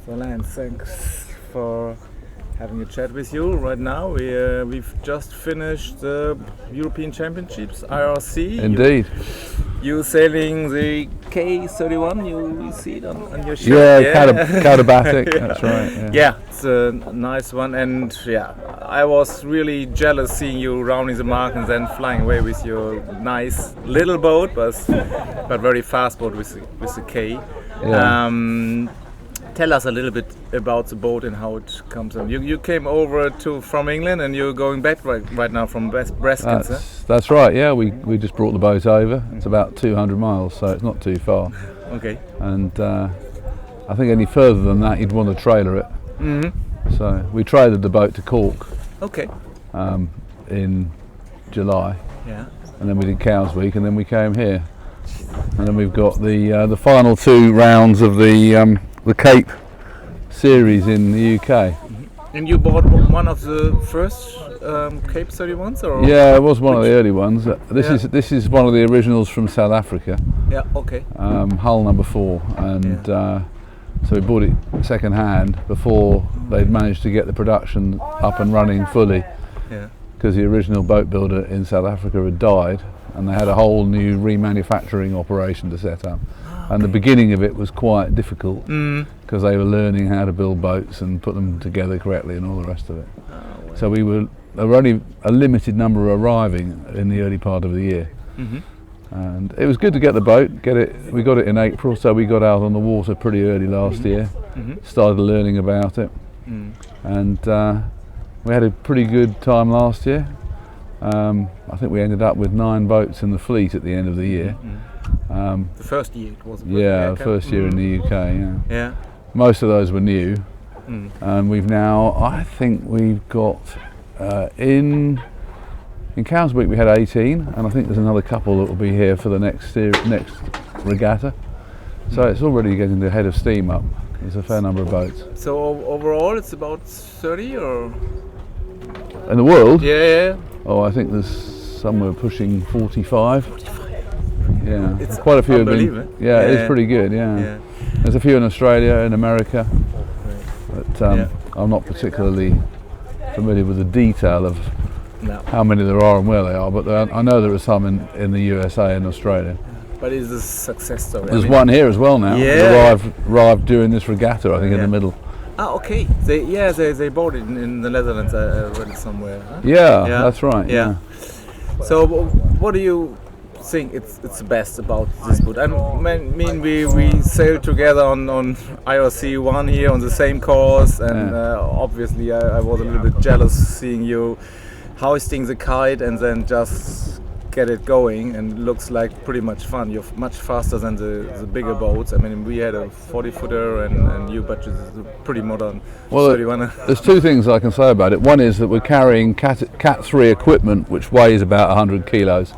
So Lance, thanks for having a chat with you right now. We've just finished the European Championships, IRC. Indeed. You sailing the Cape31, you see it on your shirt? Yeah, Cape31, that's right. Yeah, it's a nice one, and yeah, I was really jealous seeing you rounding the mark and then flying away with your nice little boat, but very fast boat with the K. Yeah. Tell us a little bit about the boat and how it comes on. You came over from England and you're going back right now from Breskens. That's right, yeah, we just brought the boat over. It's about 200 miles, so it's not too far. Okay. And I think any further than that you'd want to trailer it. Mm-hmm. So we trailered the boat to Cork. Okay. In July. Yeah. And then we did Cows Week, and then we came here. And then we've got the final 2 rounds of the Cape series in the UK. And you bought one of the first Cape31s, or? Yeah, it was one of the early ones. This is one of the originals from South Africa. Yeah. Okay. Hull number 4, and so we bought it second hand before they'd managed to get the production up and running fully. Yeah. Because the original boat builder in South Africa had died, and they had a whole new remanufacturing operation to set up. And the beginning of it was quite difficult because they were learning how to build boats and put them together correctly and all the rest of it. So there were only a limited number arriving in the early part of the year. And it was good to get the boat, we got it in April, so we got out on the water pretty early last year, started learning about it, and we had a pretty good time last year. I think we ended up with 9 boats in the fleet at the end of the year. The first year it was. Yeah, the first year in the UK. Yeah. Most of those were new, and we've now. I think we've got in Cows Week we had 18, and I think there's another couple that will be here for the next regatta. So it's already getting the head of steam up. There's a fair number of boats. So overall, it's about 30, or in the world? Yeah. Oh, I think there's somewhere pushing 45. 45. Yeah, It's quite a few have been. unbelievable. Yeah, it is pretty good. Yeah. There's a few in Australia, in America, but I'm not particularly familiar with the detail of how many there are and where they are. But I know there are some in the USA and Australia. But it's a success story. There's one here as well now. Yeah. Arrived during this regatta, I think, in the middle. Ah, okay. They bought it in the Netherlands. I read it somewhere. Huh? Yeah, that's right. Yeah. So, what do you think it's the best about this boat? I mean, we sailed together on IRC1 here on the same course, and obviously I was a little bit jealous seeing you hoisting the kite and then just get it going, and it looks like pretty much fun. You're much faster than the bigger boats. I mean, we had a 40-footer and you, but it's a pretty modern 31. There's 2 things I can say about it. One is that we're carrying Cat 3 equipment, which weighs about 100 kilos,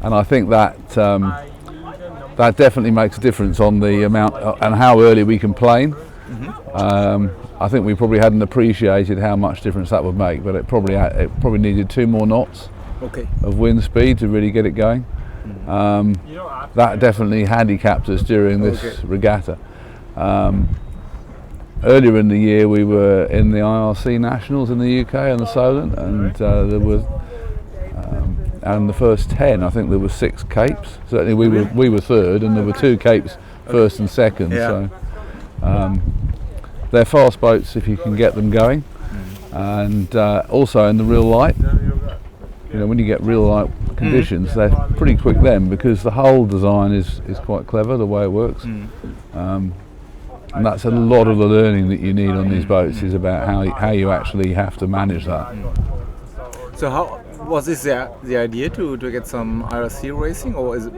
and I think that that definitely makes a difference on the amount and how early we can plane. I think we probably hadn't appreciated how much difference that would make, but it probably needed 2 more knots. Of wind speed to really get it going. That definitely handicapped us during this regatta. Earlier in the year we were in the IRC Nationals in the UK and the Solent, and there was and the first 10, I think there were 6 capes. Certainly we were third, and there were 2 capes, first and second. So they're fast boats if you can get them going, and also in the real light. You know, when you get real light conditions, they're pretty quick then, because the whole design is quite clever, the way it works. And that's a lot of the learning that you need on these boats, is about how you actually have to manage that. So how was this the idea to get some IRC racing, or is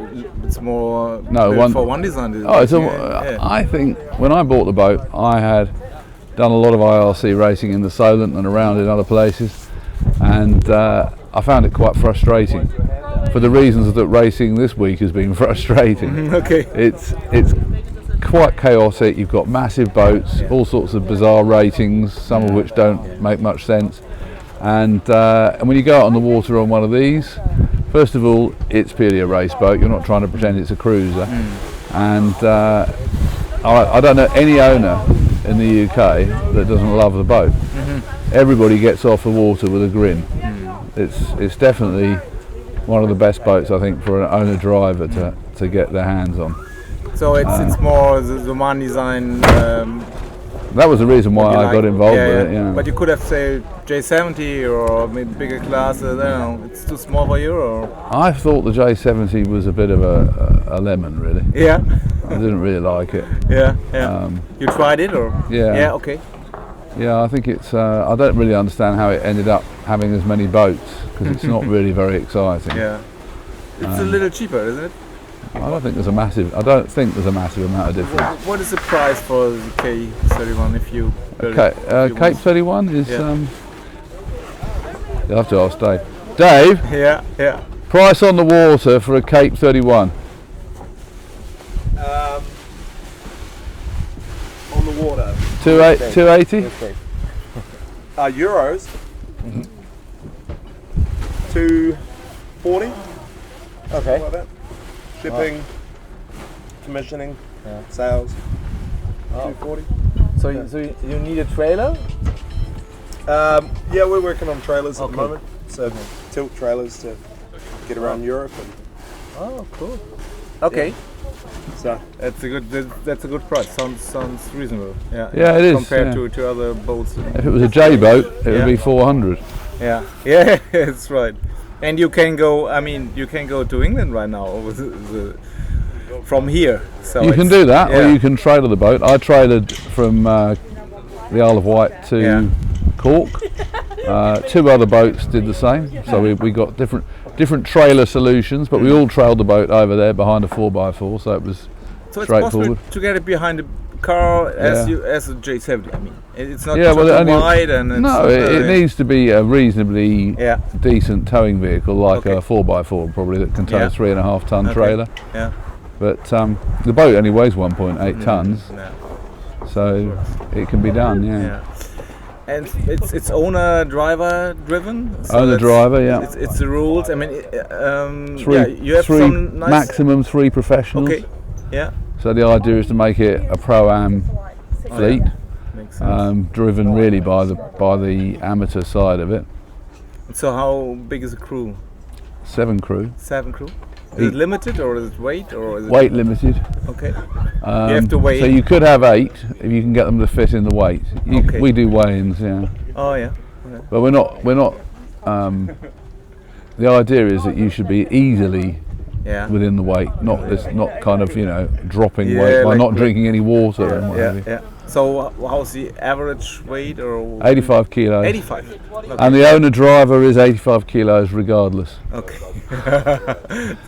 it's more for one design? I think when I bought the boat, I had done a lot of IRC racing in the Solent and around in other places, and I found it quite frustrating, for the reasons that racing this week has been frustrating. It's quite chaotic. You've got massive boats, all sorts of bizarre ratings, some of which don't make much sense. And when you go out on the water on one of these, first of all, it's purely a race boat. You're not trying to pretend it's a cruiser. And I don't know any owner in the UK that doesn't love the boat. Everybody gets off the water with a grin. It's definitely one of the best boats, I think, for an owner driver to get their hands on. So it's more the one design. That was the reason why I got involved with it. Yeah. But you could have said J70 or maybe bigger classes. I don't know. It's too small for you, or? I thought the J70 was a bit of a lemon, really. Yeah. I didn't really like it. Yeah. You tried it, or? Yeah. Yeah. Okay. Yeah, I think it's. I don't really understand how it ended up having as many boats, because it's not really very exciting. Yeah. It's a little cheaper, isn't it? I don't think there's a massive amount of difference. What is the price for the K31 if you build Okay, it? Cape31 is. You'll have to ask Dave. Dave. Yeah. Price on the water for a Cape31. On the water. 280. Euros. 240. Okay. Like that. Shipping, commissioning, sales. 240. So you need a trailer? Yeah, we're working on trailers at the Okay. moment. So tilt trailers to get around Europe. Oh, cool. Okay. So That's a good price. Sounds reasonable. Yeah. Yeah, it is, compared yeah. to other boats. If it was a J boat, it would be 400. Yeah, that's right. And you can go. I mean, you can go to England right now from here. So You can do that, yeah. or you can trailer the boat. I trailered from the Isle of Wight to Cork. Two other boats did the same, so we got different trailer solutions, but we all trailed the boat over there behind a 4x4, so it was So it's straightforward. possible to get it behind the car as a J70. I mean, it's not too wide and it's it needs to be a reasonably Yeah. decent towing vehicle, like Okay. a 4x4 probably, that can tow Yeah. a 3.5 ton Okay. trailer. Yeah. But the boat only weighs 1.8 tons, Yeah. so it can be done. Yeah. And it's owner driver driven. So Owner that's- driver, yeah. It's the rules. I mean, you have three some nice. maximum 3 professionals. Okay. Yeah. So the idea is to make it a pro-am fleet, Makes sense. driven really by the amateur side of it. So how big is the crew? 7 crew, 7 crew. Is it limited or is it weight or is it weight limited. Okay. You have to weigh. So you could have 8 if you can get them to fit in the weight. Okay. We do weigh-ins, yeah. Oh yeah. But we're not. The idea is that you should be easily Yeah. within the weight, not kind of dropping Yeah, weight by like- not drinking any water and what have you. Yeah. So how's the average weight or? 85 kilos. 85. Okay. And the owner driver is 85 kilos regardless. Okay.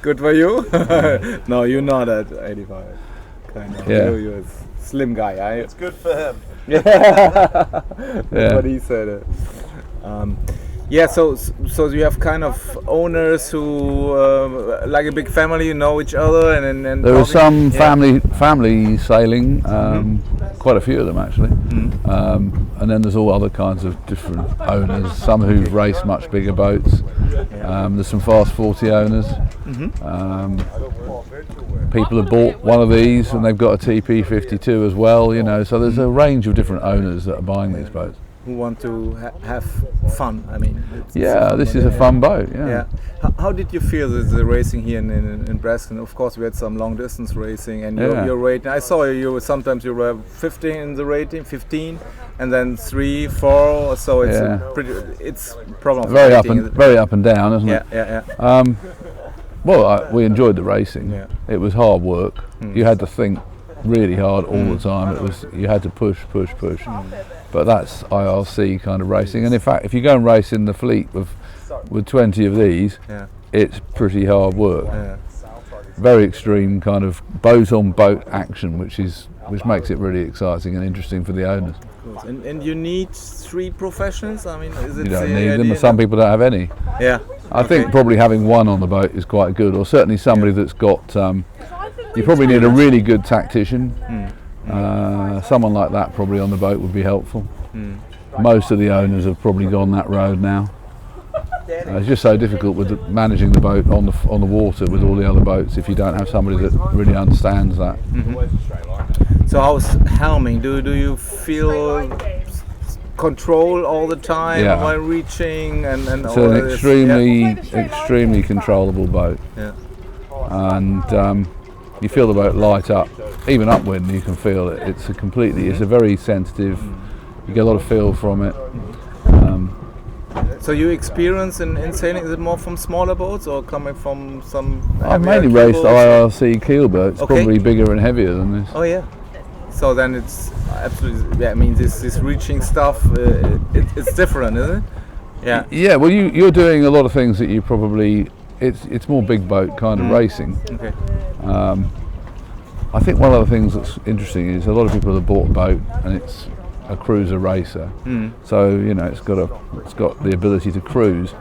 Good for you. No, you're not at 85. Kind of. Yeah. You're a slim guy. it's good for him. That's what he said. Yeah, so you have kind of owners who, like a big family, you know each other, and There are some Yeah. family sailing, quite a few of them actually, and then there's all other kinds of different owners. Some who race much bigger boats. There's some fast 40 owners. People have bought one of these and they've got a TP52 as well. So there's a range of different owners that are buying these boats. who want to have fun. I mean, This is a fun boat. Yeah. How did you feel the racing here in Breskens? Of course, we had some long distance racing, and your rating. I saw you sometimes you were 15 in the rating, 15, and then 3, 4. So it's it's problem. Very up and down, isn't it? Yeah. Well, we enjoyed the racing. Yeah. It was hard work. You had to think really hard all the time. You had to push. But that's IRC kind of racing. And in fact, if you go and race in the fleet with 20 of these, it's pretty hard work. Yeah. Very extreme kind of boat-on-boat action, which makes it really exciting and interesting for the owners. And you need 3 professionals. I mean, is it? You don't need them. Some people don't have any. Yeah. I think probably having one on the boat is quite good, or certainly somebody that's got. You probably need a really good tactician. Someone like that probably on the boat would be helpful. Most of the owners have probably gone that road now. It's just so difficult with managing the boat on the water with all the other boats if you don't have somebody that really understands that. So how's helming? Do you feel control all the time Yeah. while reaching and It's all an this? extremely controllable boat, Yeah. and you feel the boat light up. Even upwind, you can feel it. It's a very sensitive. You get a lot of feel from it. So you experience in sailing, is it more from smaller boats or coming from some I've heavier mainly keel raced boats? IRC keel boats, Okay. probably bigger and heavier than this. Oh yeah. So then it's absolutely, yeah, I mean this reaching stuff, it's different, isn't it? Yeah. Yeah, well, you're doing a lot of things that you probably, it's more big boat kind of racing. Okay. I think one of the things that's interesting is a lot of people have bought a boat and it's a cruiser racer, so you know it's got the ability to cruise,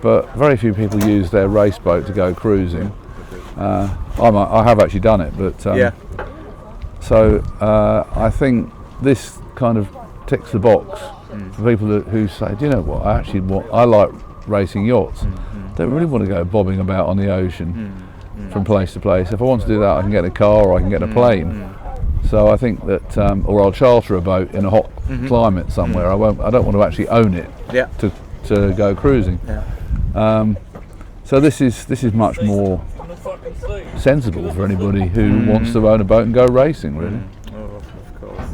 but very few people use their race boat to go cruising. I have actually done it, but Yeah. so I think this kind of ticks the box for people who say, do you know what, I like racing yachts. Don't really want to go bobbing about on the ocean from place to place. If I want to do that, I can get a car or I can get a plane. So I think that, or I'll charter a boat in a hot climate somewhere. I don't want to actually own it Yeah. to go cruising. Yeah. So this is much more sensible for anybody who wants to own a boat and go racing, really. Oh, of course.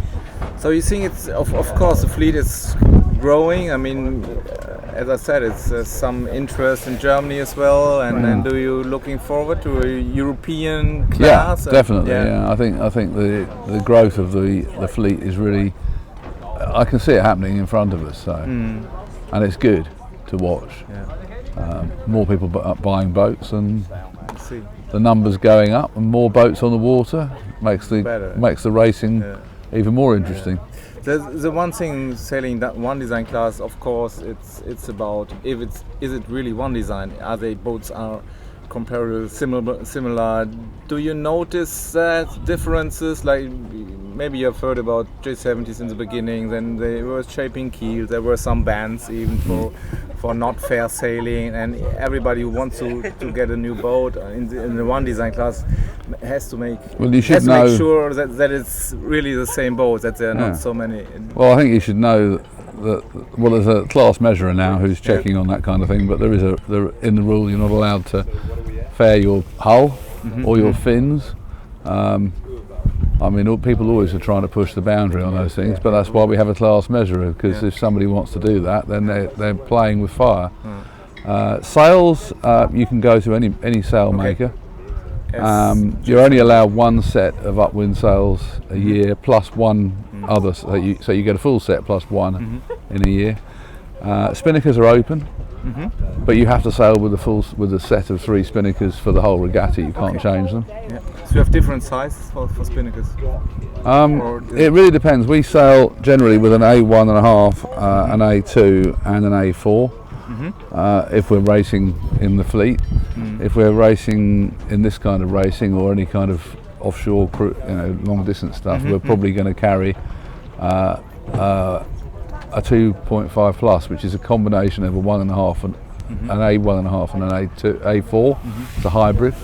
So you think it's of course the fleet is growing. I mean, as I said, it's some interest in Germany as well. And do you looking forward to a European class? Yeah, definitely. Yeah. I think the growth of the fleet is really, I can see it happening in front of us. So, and it's good to watch. Yeah. More people buying boats and I see. the numbers going up, and more boats on the water makes the racing even more interesting. The one thing sailing that one design class, of course, it's about is it really one design? Are they boats are comparable, similar? Do you notice that differences? Like maybe you've heard about J70s in the beginning. Then they were shaping keels. There were some bans even for not fair sailing, and everybody who wants to get a new boat in the one design class has to make make sure that it's really the same boat, that there are not so many. Well, I think you should know that, well, there's a class measurer now who's checking on that kind of thing, but in the rule you're not allowed to fare your hull or your fins. I mean, people always are trying to push the boundary on those things, but that's why we have a class measurer, because if somebody wants to do that, then they're playing with fire. Sails, you can go to any sail maker. You're only allowed one set of upwind sails a year, plus one other, so you get a full set plus one in a year. Spinnakers are open, but you have to sail with a set of 3 spinnakers for the whole regatta. You can't change them. Yeah. So you have different sizes for spinnakers? It really depends. We sail generally with an A1.5, an A2 and an A4. If we're racing in the fleet. If we're racing in this kind of racing or any kind of offshore long distance stuff, we're probably going to carry a 2.5 plus, which is a combination of a 1.5 and an A1.5 and an A4. It's a hybrid,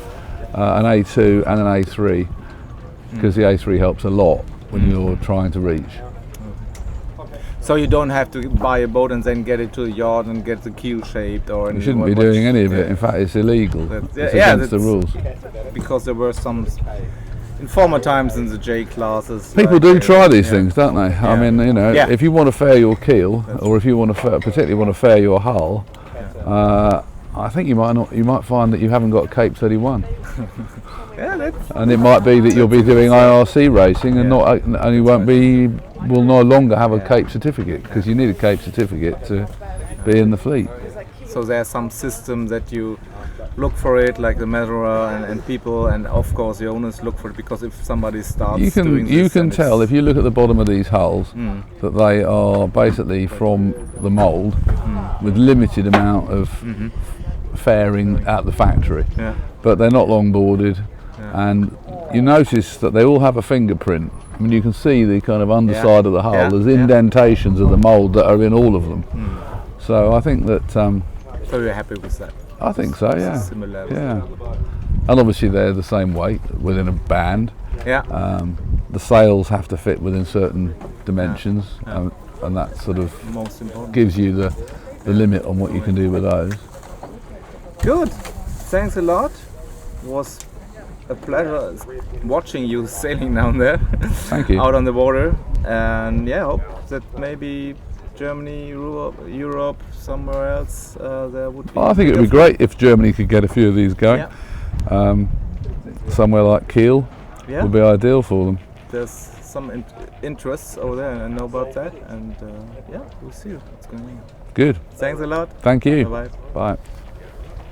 an A2 and an A3, because the A3 helps a lot when you're trying to reach. So you don't have to buy a boat and then get it to the yard and get the keel shaped or anything. You shouldn't be doing any of it. In fact, it's illegal. It's against the rules. Because there were some in former times in the J classes. People do try these things, don't they? I mean, if you want to fare your keel, or if you want to particularly want to fare your hull, I think you might find that you haven't got Cape31. And it might be that you'll be doing IRC racing and you will no longer have a Cape certificate, because you need a Cape certificate to be in the fleet. So there's some system that you look for it, like the measurer and people, and of course the owners look for it, because if somebody starts doing this, you can tell if you look at the bottom of these hulls that they are basically from the mould with limited amount of fairing at the factory, but they're not long boarded, and you notice that they all have a fingerprint. I mean, you can see the kind of underside of the hull. There's indentations of the mould that are in all of them. So I think that. So you're happy with that? I think so. Yeah. Similar. Yeah. And obviously they're the same weight within a band. Yeah. the sails have to fit within certain dimensions, Yeah. and that sort of Most important. gives you the limit on what you can do with those. Good. Thanks a lot. It was a pleasure watching you sailing down there. Thank you. Out on the water. And yeah, hope that maybe Germany, Europe, somewhere else there would be. I think it would be great if Germany could get a few of these going. Yeah. Somewhere like Kiel Yeah. would be ideal for them. There's some interests over there, and I know about that. And yeah, we'll see what's going on. Good. Thanks a lot. Thank you. Bye bye. Bye.